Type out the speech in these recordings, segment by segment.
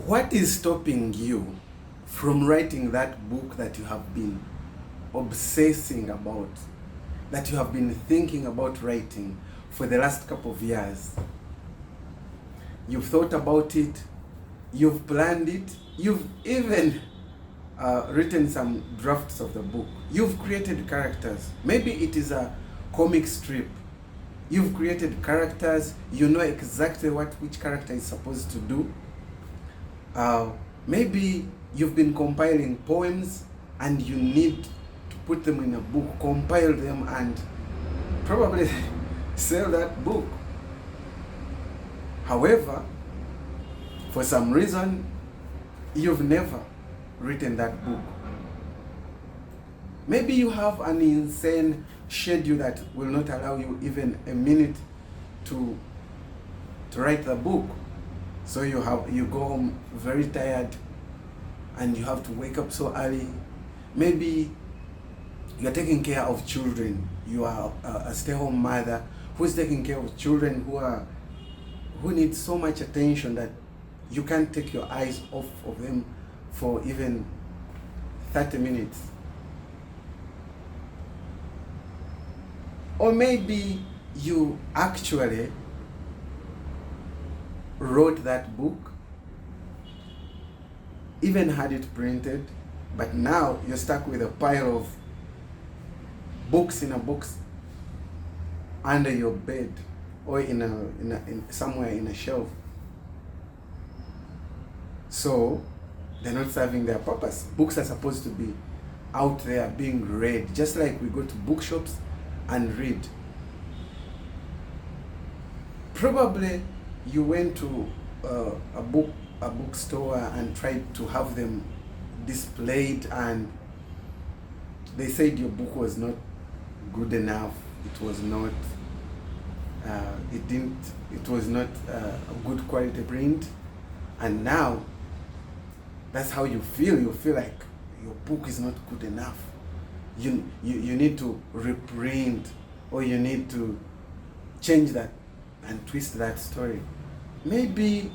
What is stopping you from writing that book that you have been obsessing about, that you have been thinking about writing for the last couple of years? You've thought about it, you've planned it, you've even written some drafts of the book. You've created characters. Maybe it is a comic strip. You've created characters, you know exactly which character is supposed to do. Maybe you've been compiling poems and you need to put them in a book, compile them and probably sell that book. However, for some reason, you've never written that book. Maybe you have an insane schedule that will not allow you even a minute to write the book. So you go home very tired and you have to wake up so early. Maybe you're taking care of children. You are a stay-home mother who's taking care of children who need so much attention that you can't take your eyes off of them for even 30 minutes. Or maybe you actually wrote that book, even had it printed, but now you're stuck with a pile of books in a box under your bed or in somewhere in a shelf. So they're not serving their purpose. Books are supposed to be out there being read, just like we go to bookshops and read. Probably you went to a bookstore and tried to have them displayed and they said your book was not good enough. It was not it was not a good quality print, and now that's how you feel. You feel like your book is not good enough. You need to reprint, or you need to change that and twist that story. Maybe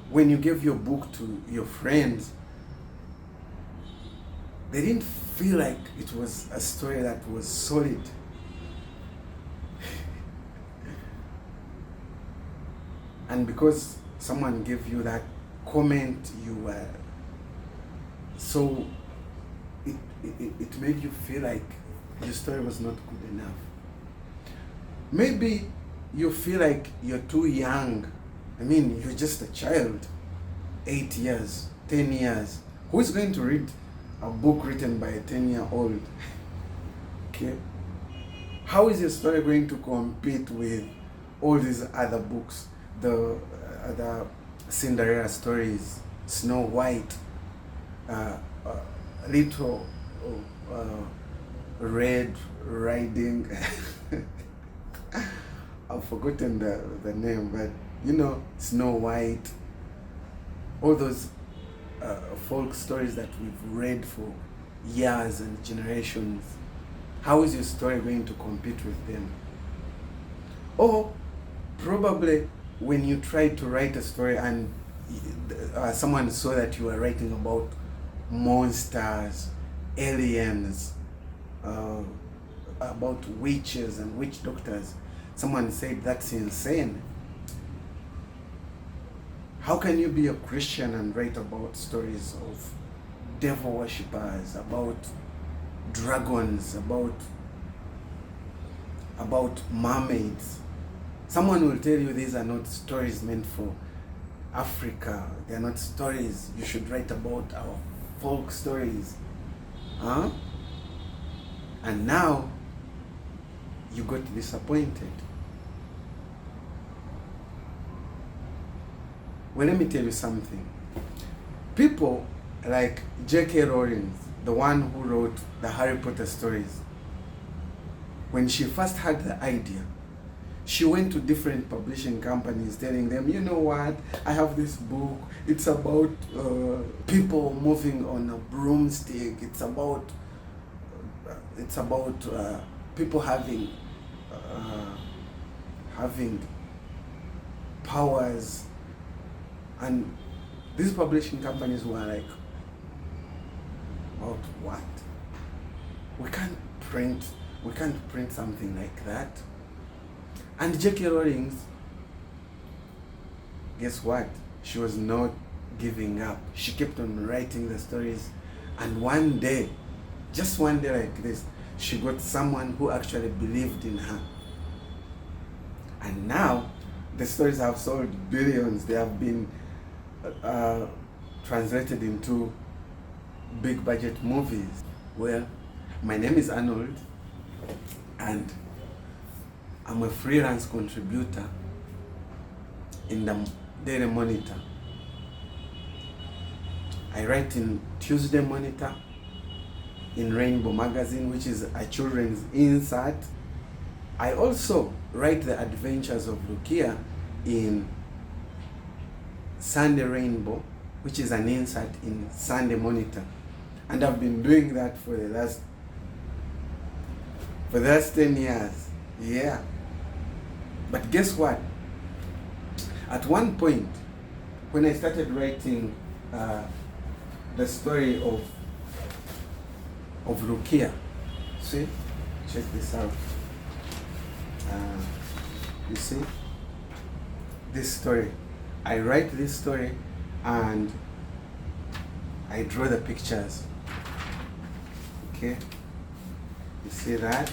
when you gave your book to your friends, they didn't feel like it was a story that was solid. And because someone gave you that comment, you were so it made you feel like your story was not good enough. Maybe you feel like you're too young. I mean, you're just a child, 8 years, 10 years. Who's going to read a book written by a 10-year-old? Okay. How is your story going to compete with all these other books? The other Cinderella stories, Snow White, Little Red Riding. I've forgotten the name, but you know, Snow White. All those folk stories that we've read for years and generations. How is your story going to compete with them? Or probably when you tried to write a story and someone saw that you were writing about monsters, aliens, about witches and witch doctors, someone said that's insane. How can you be a Christian and write about stories of devil worshippers, about dragons, about mermaids? Someone will tell you these are not stories meant for Africa. They are not stories. You should write about our folk stories. Huh? And now you got disappointed. Well, let me tell you something. People like J.K. Rowling, the one who wrote the Harry Potter stories, when she first had the idea, she went to different publishing companies telling them, you know what, I have this book. It's about people moving on a broomstick. It's about people having powers And these publishing companies were like, about what? We can't print something like that. And J.K. Rowling, guess what? She was not giving up. She kept on writing the stories, and one day, just one day like this, she got someone who actually believed in her. And now the stories have sold billions. They have been translated into big budget movies. Well, my name is Arnold, and I'm a freelance contributor in the Daily Monitor. I write in Tuesday Monitor, in Rainbow Magazine, which is a children's insert. I also write the Adventures of Lukiya in Sunday Rainbow, which is an insert in Sunday Monitor. And I've been doing that for the last 10 years. Yeah. But guess what? At one point, when I started writing the story of Lukiya, see, check this out. You see, this story. I write this story and I draw the pictures. Okay, you see that?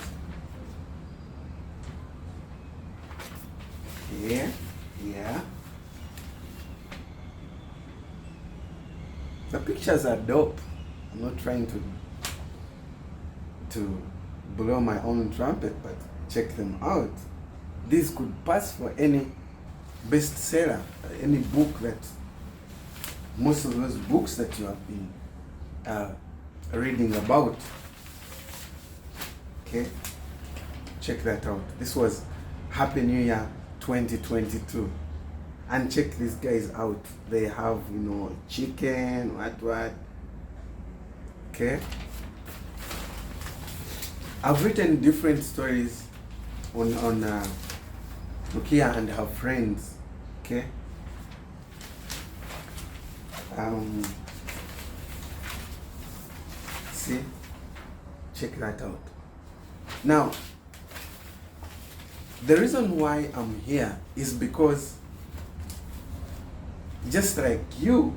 Yeah. The pictures are dope. I'm not trying to blow my own trumpet, but check them out. This could pass for any bestseller, any book that, most of those books that you have been reading about. Okay, check that out. This was Happy New Year 2022. And check these guys out. They have, chicken, what. Okay. I've written different stories on Lukiya and her friends. Okay. See, check that out. Now, the reason why I'm here is because, just like you,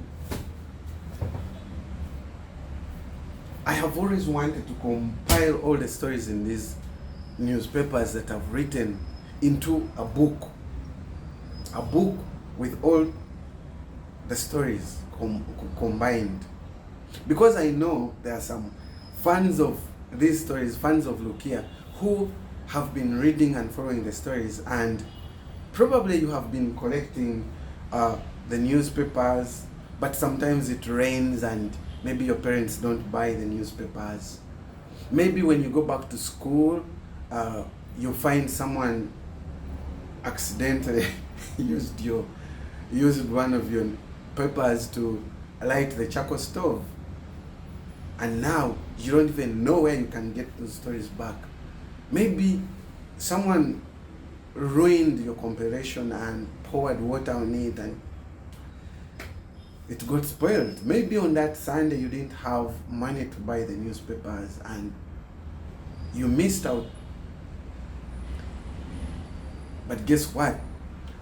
I have always wanted to compile all the stories in these newspapers that I've written into a book with all the stories combined. Because I know there are some fans of these stories, fans of Lukiya, who have been reading and following the stories, and probably you have been collecting the newspapers, but sometimes it rains and maybe your parents don't buy the newspapers. Maybe when you go back to school, you find someone accidentally used one of your papers to light the charcoal stove, and now you don't even know where you can get those stories back. Maybe someone ruined your compilation and poured water on it and it got spoiled. Maybe on that Sunday you didn't have money to buy the newspapers and you missed out. But guess what?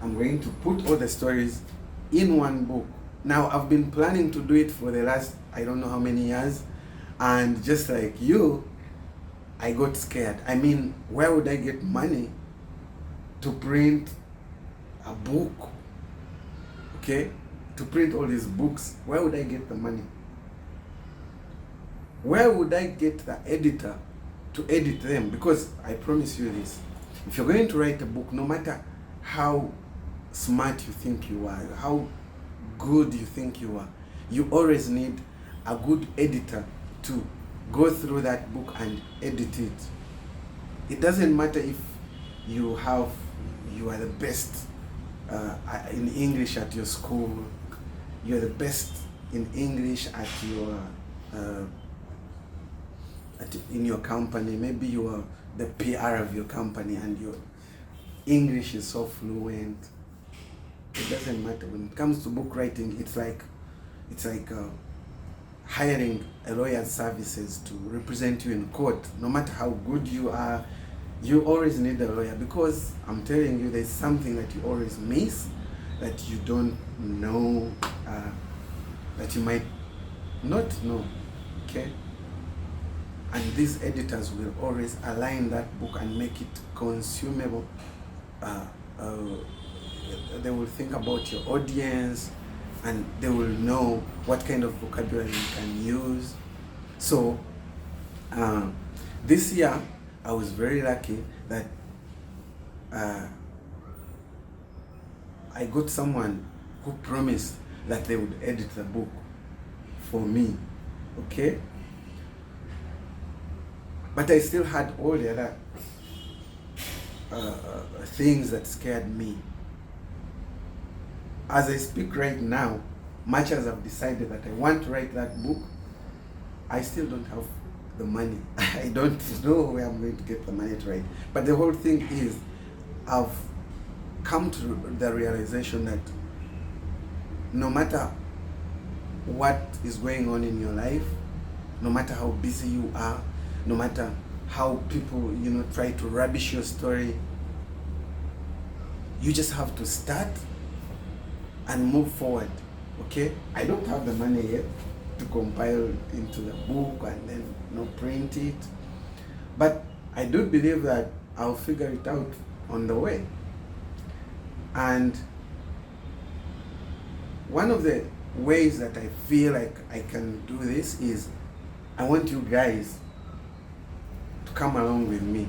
I'm going to put all the stories in one book. Now, I've been planning to do it for the last, I don't know how many years. And just like you, I got scared. I mean, where would I get money to print a book? Okay? To print all these books, where would I get the money? Where would I get the editor to edit them? Because I promise you this, if you're going to write a book, no matter how smart you think you are, how good you think you are, you always need a good editor to go through that book and edit it. It doesn't matter if you are the best in English at your school, you're the best in English at your in your company. Maybe you are the PR of your company and your English is so fluent. it doesn't matter. When it comes to book writing, it's like hiring a lawyer's services to represent you in court. No matter how good you are, you always need a lawyer, because I'm telling you, there's something that you always miss, that you don't know, that you might not know, okay? And these editors will always align that book and make it consumable. They will think about your audience, and they will know what kind of vocabulary you can use. So this year I was very lucky that I got someone who promised that they would edit the book for me, okay? But I still had all the other things that scared me. As I speak right now, much as I've decided that I want to write that book, I still don't have the money. I don't know where I'm going to get the money to write. But the whole thing is, I've come to the realization that no matter what is going on in your life, no matter how busy you are, no matter how people, try to rubbish your story, you just have to start and move forward, okay? I don't have the money yet to compile into the book and then print it, but I do believe that I'll figure it out on the way. And one of the ways that I feel like I can do this is, I want you guys to come along with me.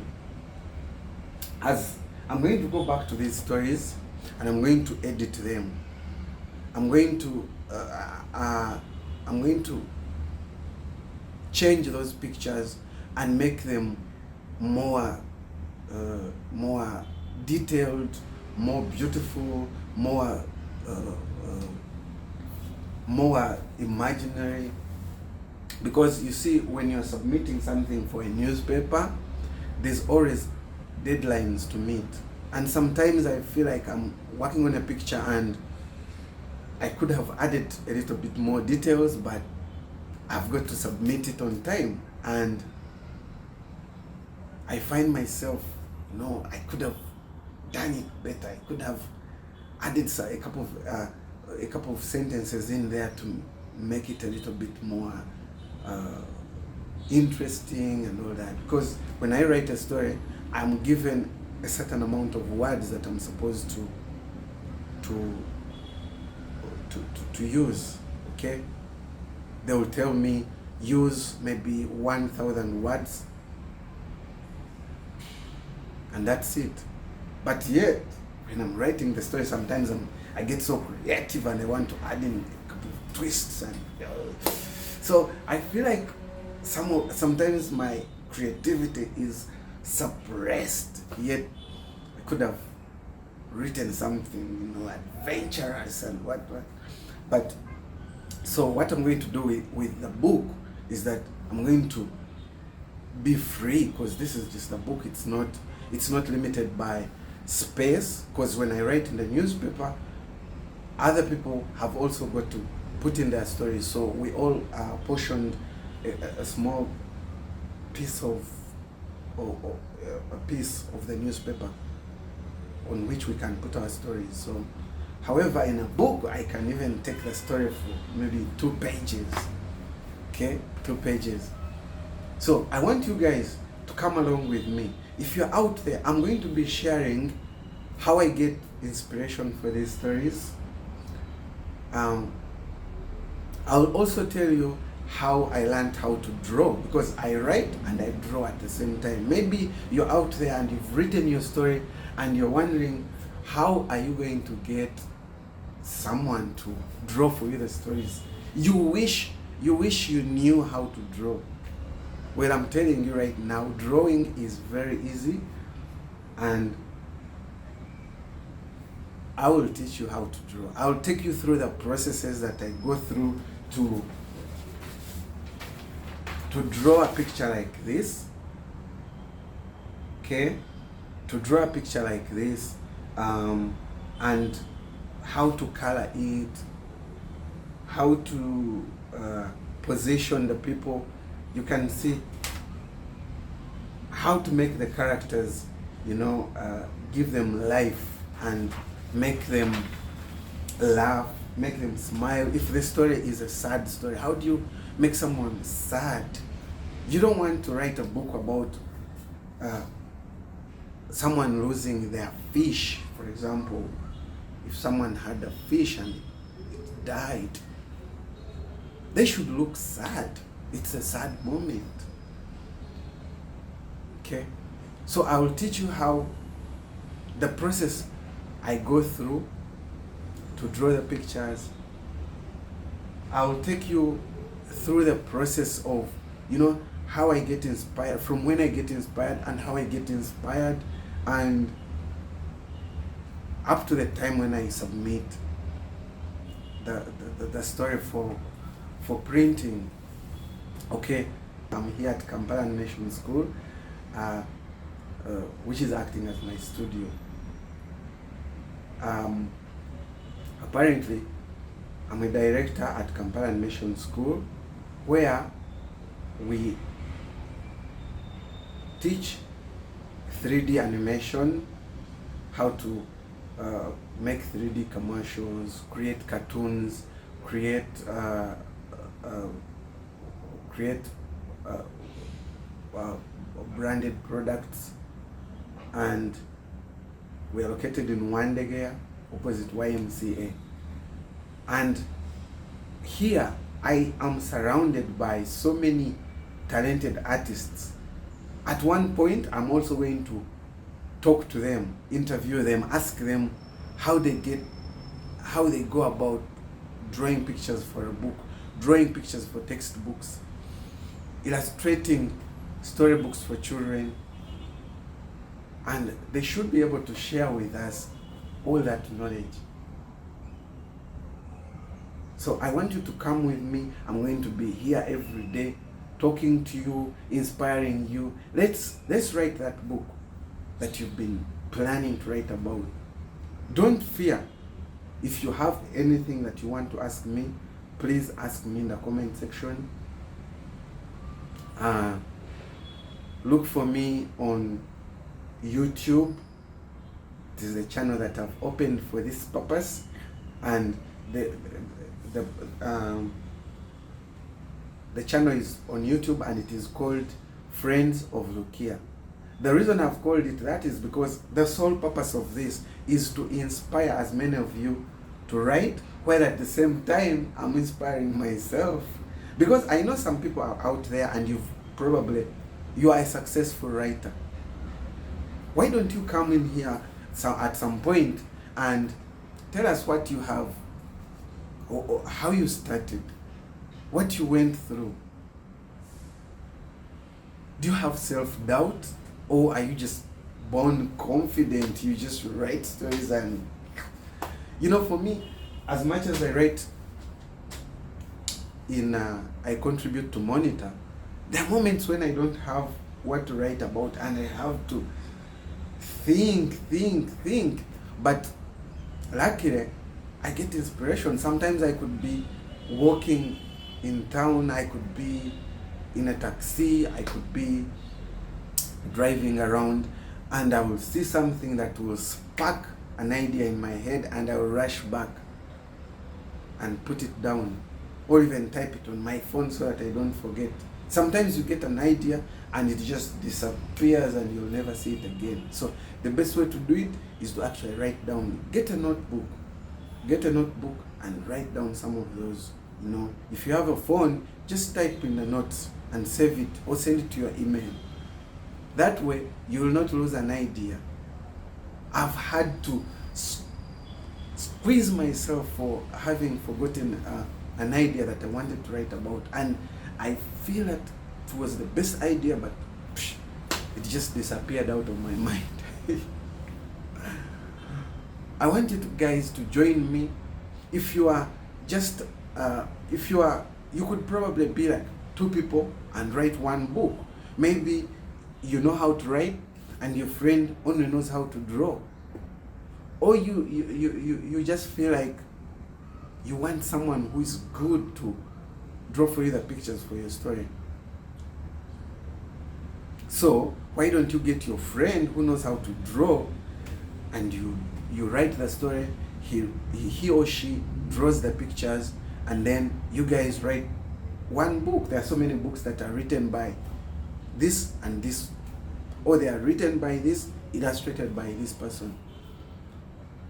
As I'm going to go back to these stories and I'm going to edit them. I'm going to change those pictures and make them more detailed, more beautiful, more imaginary. Because you see, when you're submitting something for a newspaper, there's always deadlines to meet. And sometimes I feel like I'm working on a picture and I could have added a little bit more details, but I've got to submit it on time. And I find myself, I could have done it better. I could have added a couple of sentences in there to make it a little bit more interesting and all that. Because when I write a story, I'm given a certain amount of words that I'm supposed to use, okay? They will tell me use maybe 1,000 words, and that's it. But yet, when I'm writing the story, sometimes I get so creative and I want to add in a couple of twists, and so I feel like sometimes my creativity is suppressed, yet I could have written something, adventurous and what. But so what I'm going to do with the book is that I'm going to be free, because this is just a book. It's not limited by space, because when I write in the newspaper, other people have also got to put in their stories. So we all are portioned a small piece of the newspaper on which we can put our stories. So, however, in a book, I can even take the story for maybe 2 pages. Okay, 2 pages. So I want you guys to come along with me. If you're out there, I'm going to be sharing how I get inspiration for these stories. I'll also tell you how I learned how to draw, because I write and I draw at the same time. Maybe you're out there and you've written your story and you're wondering, how are you going to get someone to draw for you the stories? You wish you knew how to draw. Well, I'm telling you right now, drawing is very easy, and I will teach you how to draw. I'll take you through the processes that I go through to draw a picture like this. Okay, to draw a picture like this, and how to color it, how to position the people. You can see how to make the characters, give them life and make them laugh, make them smile. If the story is a sad story, how do you make someone sad? You don't want to write a book about someone losing their fish, for example. If someone had a fish and it died, they should look sad. It's a sad moment. Okay? So I will teach you how the process I go through to draw the pictures. I will take you through the process of, how I get inspired, from when I get inspired and how I get inspired, and up to the time when I submit the story for printing. Okay, I'm here at Kampala Animation School, which is acting as my studio. Apparently, I'm a director at Kampala Animation School, where we teach 3D animation, how to make 3D commercials, create cartoons, create branded products, and we are located in Wandegea, opposite YMCA. And here I am surrounded by so many talented artists. At one point, I'm also going to talk to them, interview them, ask them how they go about drawing pictures for a book, drawing pictures for textbooks, illustrating storybooks for children, and they should be able to share with us all that knowledge. So I want you to come with me. I'm going to be here every day, talking to you, inspiring you. Let's write that book that you've been planning to write about. Don't fear. If you have anything that you want to ask me, please ask me in the comment section. Look for me on YouTube. This is the channel that I've opened for this purpose, and the channel is on YouTube, and it is called Friends of Lukiya. The reason I've called it that is because the sole purpose of this is to inspire as many of you to write, while at the same time I'm inspiring myself. Because I know some people are out there and you are a successful writer. Why don't you come in here at some point and tell us what you have, or how you started, what you went through. Do you have self-doubt, or are you just born confident? You just write stories and, for me, as much as I write I contribute to Monitor, there are moments when I don't have what to write about and I have to think. But luckily, I get inspiration. Sometimes I could be walking in town, I could be in a taxi, I could be driving around, and I will see something that will spark an idea in my head, and I will rush back and put it down, or even type it on my phone so that I don't forget. Sometimes you get an idea and it just disappears and you'll never see it again. So the best way to do it is to actually write down. Get a notebook and write down some of those. If you have a phone, just type in the notes and save it, or send it to your email. That way you will not lose an idea. I've had to squeeze myself for having forgotten an idea that I wanted to write about, and I feel that it was the best idea, but it just disappeared out of my mind. I want you guys to join me. If you are just you could probably be like 2 people and write one book. Maybe you know how to write and your friend only knows how to draw. or you just feel like you want someone who is good to draw for you the pictures for your story. So why don't you get your friend who knows how to draw, and you write the story, he or she draws the pictures, and then you guys write one book. There are so many books that are written by this and this, or they are written by this, illustrated by this person.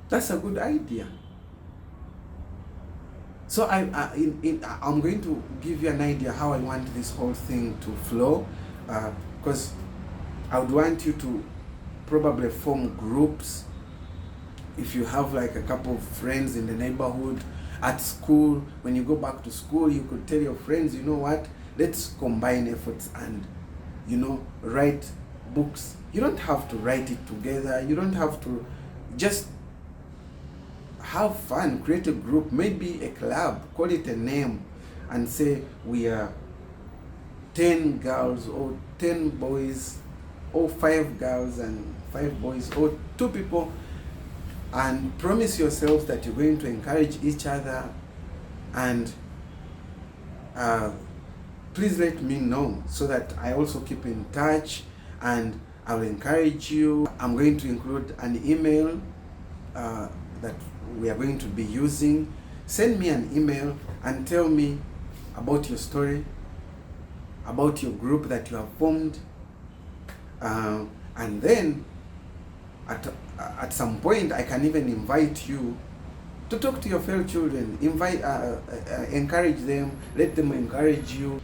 That's a good idea. So I'm going to give you an idea how I want this whole thing to flow, because I would want you to probably form groups. If you have like a couple of friends in the neighborhood, at school, when you go back to school, you could tell your friends, you know what, let's combine efforts and, you know, write books. You don't have to write it together. You don't have to, just have fun, create a group, maybe a club, call it a name, and say we are 10 girls or 10 boys, or 5 girls and 5 boys, or 2 people, and promise yourselves that you're going to encourage each other. And please let me know so that I also keep in touch, and I'll encourage you. I'm going to include an email that we are going to be using. Send me an email and tell me about your story, about your group that you have formed, and then at some point I can even invite you to talk to your fellow children. Encourage them, let them encourage you.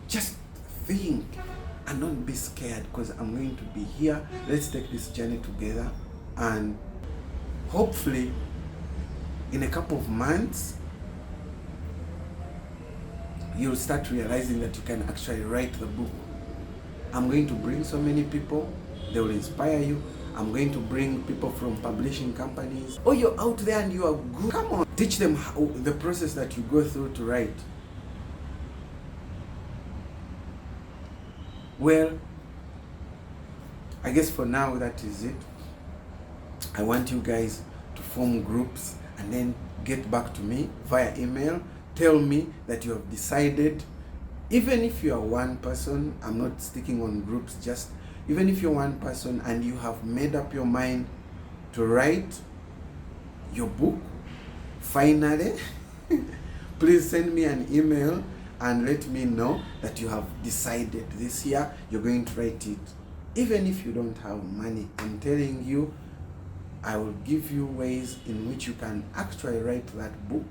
Just think and don't be scared, because I'm going to be here. Let's take this journey together, and hopefully in a couple of months you'll start realizing that you can actually write the book. I'm going to bring so many people, they will inspire you. I'm going to bring people from publishing companies. Oh, you're out there and you are good. Come on, teach them the process that you go through to write. Well, I guess for now that is it. I want you guys to form groups and then get back to me via email. Tell me that you have decided. Even if you are one person, I'm not sticking on groups, just even if you're one person and you have made up your mind to write your book, finally, please send me an email and let me know that you have decided this year you're going to write it. Even if you don't have money, I'm telling you, I will give you ways in which you can actually write that book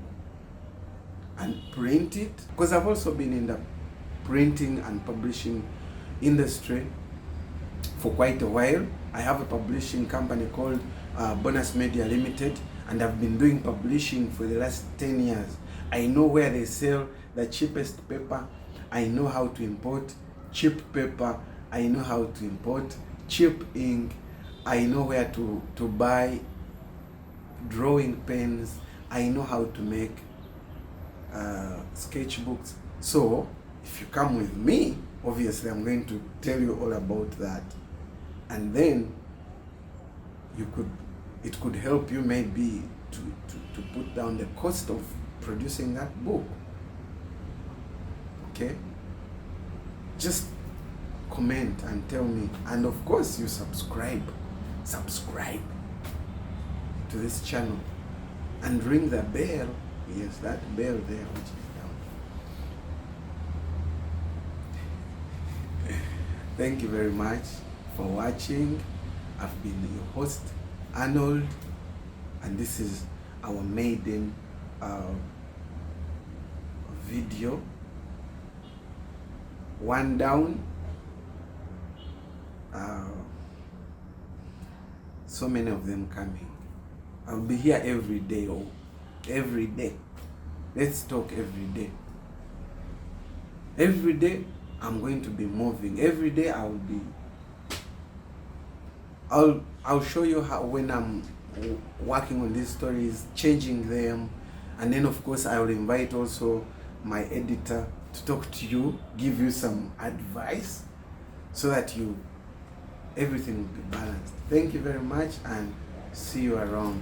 and print it. Because I've also been in the printing and publishing industry for quite a while. I have a publishing company called Bonus Media Limited, and I've been doing publishing for the last 10 years. I know where they sell the cheapest paper. I know how to import cheap paper. I know how to import cheap ink. I know where to buy drawing pens. I know how to make sketchbooks. So if you come with me, obviously I'm going to tell you all about that, and then it could help you maybe to put down the cost of producing that book. Okay, just comment and tell me, and of course you subscribe to this channel and ring the bell. Yes, that bell there which is down. Thank you very much for watching. I've been your host, Arnold, and this is our maiden video. One down. So many of them coming. I'll be here every day. Every day. Let's talk every day. Every day I'm going to be moving. Every day I'll show you how, when I'm working on these stories, changing them, and then of course I will invite also my editor to talk to you, give you some advice so that you everything will be balanced. Thank you very much, and see you around.